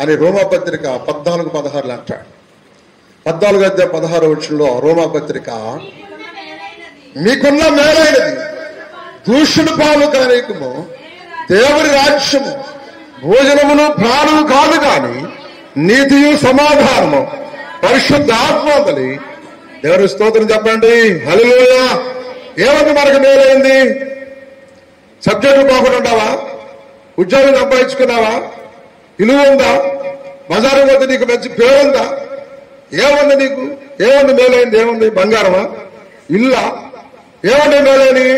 అని రోమాపత్రిక 14:16 అంటాడు. 14:16 రోమాపత్రిక, మీకున్న మేలైనది దూషణ పాలు కలనీకము దేవుని రాజ్యము భోజనమును ప్రాణము కాదు కాని నీతియు సమాధానము పరిశుద్ధాత్మని. దేవుని స్తోత్రం చెప్పండి. హల్లెలూయా. ఏమంటే మనకు మేలైంది? సబ్జెక్టు బాగుండా ఉన్నావా? ఉద్యోగం సంపాదించుకున్నావా? ఇలువ ఉందా? బజారు పోతే నీకు మంచి పేరుందా? ఏముంది నీకు? ఏముంది మేలైంది? ఏముంది? బంగారమా? ఇల్లా? ఏముంది మేలైనవి?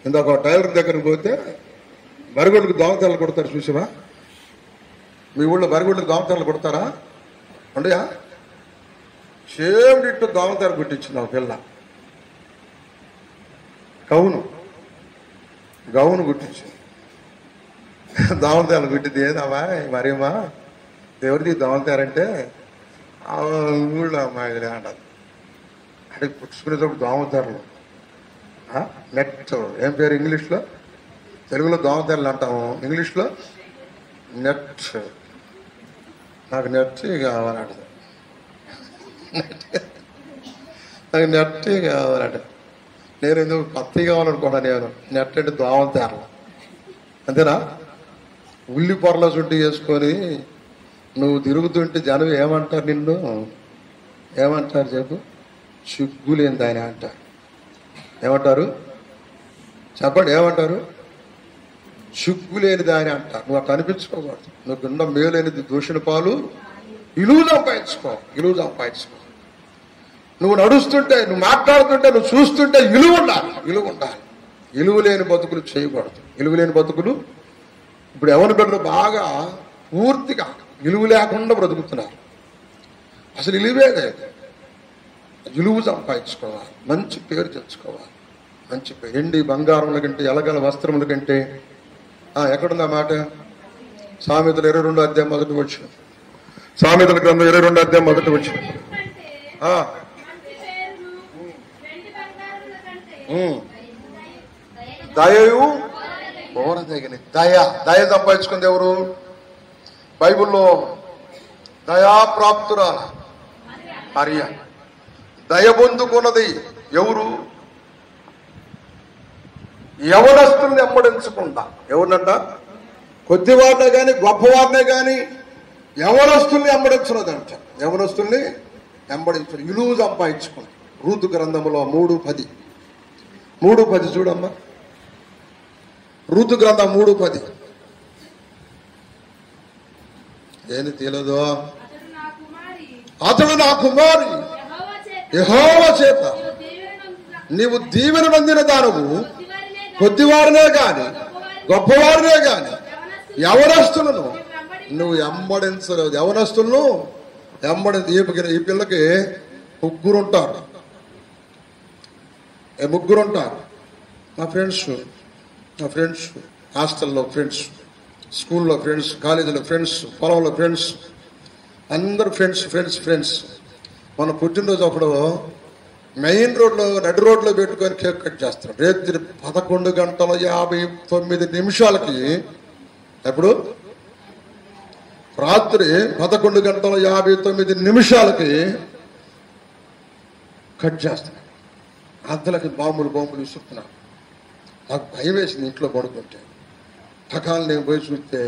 ఇందాక టైలర్ దగ్గరకు పోతే బరిగొడ్లకు దోమతెరలు కొడతారు, చూసావా? మీ ఊళ్ళో బరిగొడ్లకు దోమతెరలు కొడతారా? ఉండయా? సేమ్ ఇట్టు దోమతెర కుట్టించింది ఒక పిల్ల. గౌను కుట్టించింది. దోమతెరలు కుట్టింది. ఏదమ్మా మరేమా ఎవరిది దోమతెరంటే ఊళ్ళో అమ్మాయి అంటది. అంటే పుచ్చుకునేటప్పుడు దోమతెరలు నెట్. ఏం పేరు ఇంగ్లీష్లో? తెలుగులో దోమతెరలు అంటాము, ఇంగ్లీష్లో నెట్. నాకు నెట్ కావాలంట, నాకు నెట్ కావాలంట. నేను ఎందుకు పత్తి కావాలనుకున్నా. నేను నెట్ అంటే దోమతెరలు అంతేనా? ఉల్లి పొరల చుట్టూ వేసుకొని నువ్వు తిరుగుతుంటే జనం ఏమంటారు? నిన్ను ఏమంటారు చెప్పు? సిగ్గులేని దాని అంటారు. ఏమంటారు చెప్పండి? ఏమంటారు? సిగ్గులేని దాని అంటారు. నువ్వు అట్లా అనిపించుకోకూడదు. నువ్వు గుండ మేలేనిది దూషణ పాలు ఇలువ సంపాదించుకో. నువ్వు నడుస్తుంటే, నువ్వు మాట్లాడుతుంటే, నువ్వు చూస్తుంటే ఇలువ ఉండాలి. ఇలువ లేని బతుకులు చేయకూడదు. ఇలువ లేని బతుకులు ఇప్పుడు ఎవరి బిడ్డలు బాగా పూర్తిగా ఇలువ లేకుండా బ్రతుకుతున్నారు. అసలు ఇలువే లేదు. ఇలువ సంపాదించుకోవాలి, మంచి పేరు తెచ్చుకోవాలి. మంచి పేరు. ఎండి బంగారముల కంటే, ఎలగల వస్త్రముల కంటే. ఎక్కడుందా మాట? సామెతలు 22:1. సామెతల గ్రంథం 22:1. దయయు ఓరదగిన దయ సంపాదించుకుంది ఎవరు? బైబిల్లో దయాప్రాప్తురాల మరియ. దయ పొందుకున్నది ఎవరు? యవనస్తుల్ని వెంబడించకుండా. ఎవరినంట? కొద్దివారినే కానీ గొప్పవారినే కానీ యవనస్తుల్ని వెంబడించున్నదంట. యవనస్తుల్ని వెంబడించు ఇలువ సంపాదించుకుంది. రూతు గ్రంథంలో 3:10 చూడమ్మా. రూతు గ్రంథం 3:10. ఏమి తెలియదు? అతడు నా కుమారి యెహోవా చేత నీవు దీవెన పొందిన దానవు, కొద్దివారినే గాని గొప్పవారినే గాని యవనస్తులను నువ్వు వెంబడించలేదు. యవనస్తులను ఈ పిల్లకి ముగ్గురుంటారు. నా ఫ్రెండ్స్ హాస్టల్లో ఫ్రెండ్స్, స్కూల్లో ఫ్రెండ్స్, కాలేజీలో ఫ్రెండ్స్, పొలంలో ఫ్రెండ్స్, అందరూ ఫ్రెండ్స్. మన పుట్టినరోజు అప్పుడు మెయిన్ రోడ్లో, నడి రోడ్లో పెట్టుకొని కేక్ కట్ చేస్తారు. రాత్రి 11:59 ఎప్పుడు? రాత్రి 11:59 కట్ చేస్తారు. అంతలకి బాంబులు విసురుతున్నారు. నాకు భయం వేసింది ఇంట్లో పడుకుంటే. టకాలు నేను పోయి చూస్తే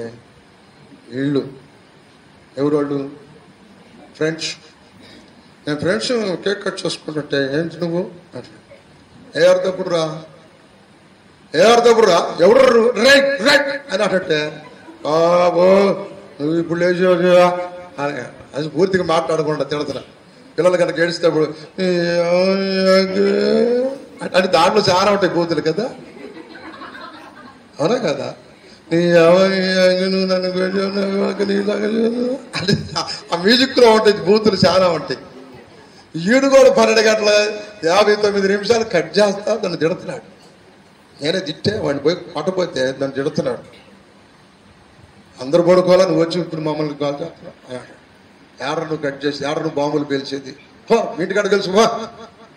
ఇళ్ళు ఎవరోళ్ళు? ఫ్రెండ్స్. నేను ఫ్రెండ్స్ కేక్ కట్ చేసుకుంటుంటే, ఏంటి నువ్వు ఏ అర్థపుడురా ఎవరు రైట్ అని అంటే, బాబో నువ్వు ఇప్పుడు లేచావుగా అని అది పూర్తిగా మాట్లాడకుండా తిడుతున్నా. పిల్లలు కనుక ఏడిస్తేప్పుడు అంటే దాంట్లో చాలా ఉంటాయి బూతులు కదా, అవునా కదా? నువ్వు నన్ను అంటే ఆ మ్యూజిక్లో ఉంటాయి బూతులు చాలా ఉంటాయి. ఈడు కూడా 12:59 కట్ చేస్తా నన్ను తిడుతున్నాడు. నేనే తిట్టే వాడిని పోయి కొట్టపోతే నన్ను తిడుతున్నాడు. అందరు పడుకోవాలా, నువ్వు వచ్చి ఇప్పుడు మమ్మల్ని కాల్ చేస్తున్నావు. ఎవరు నువ్వు కట్ చేసి, ఎవరు నువ్వు బాంబులు పేల్చేది? ఇంటికాడ కలిసి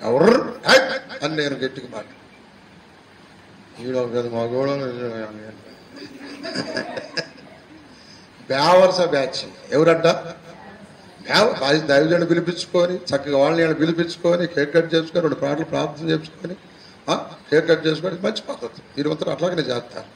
ఎవరు అని నేను గట్టిగా మాట. ఈడో కదా మా గోడ బేవర్స బ్యాచ్. ఎవరంట? దైవజనుడు పిలిపించుకొని చక్కగా వాళ్ళని పిలిపించుకొని కేక్ కట్ చేసుకొని 2 పాటలు ప్రార్థన చేసుకొని కేక్ కట్ చేసుకొని మంచి పద్ధతి. దీనివంతా అట్లాగనే చేస్తారు.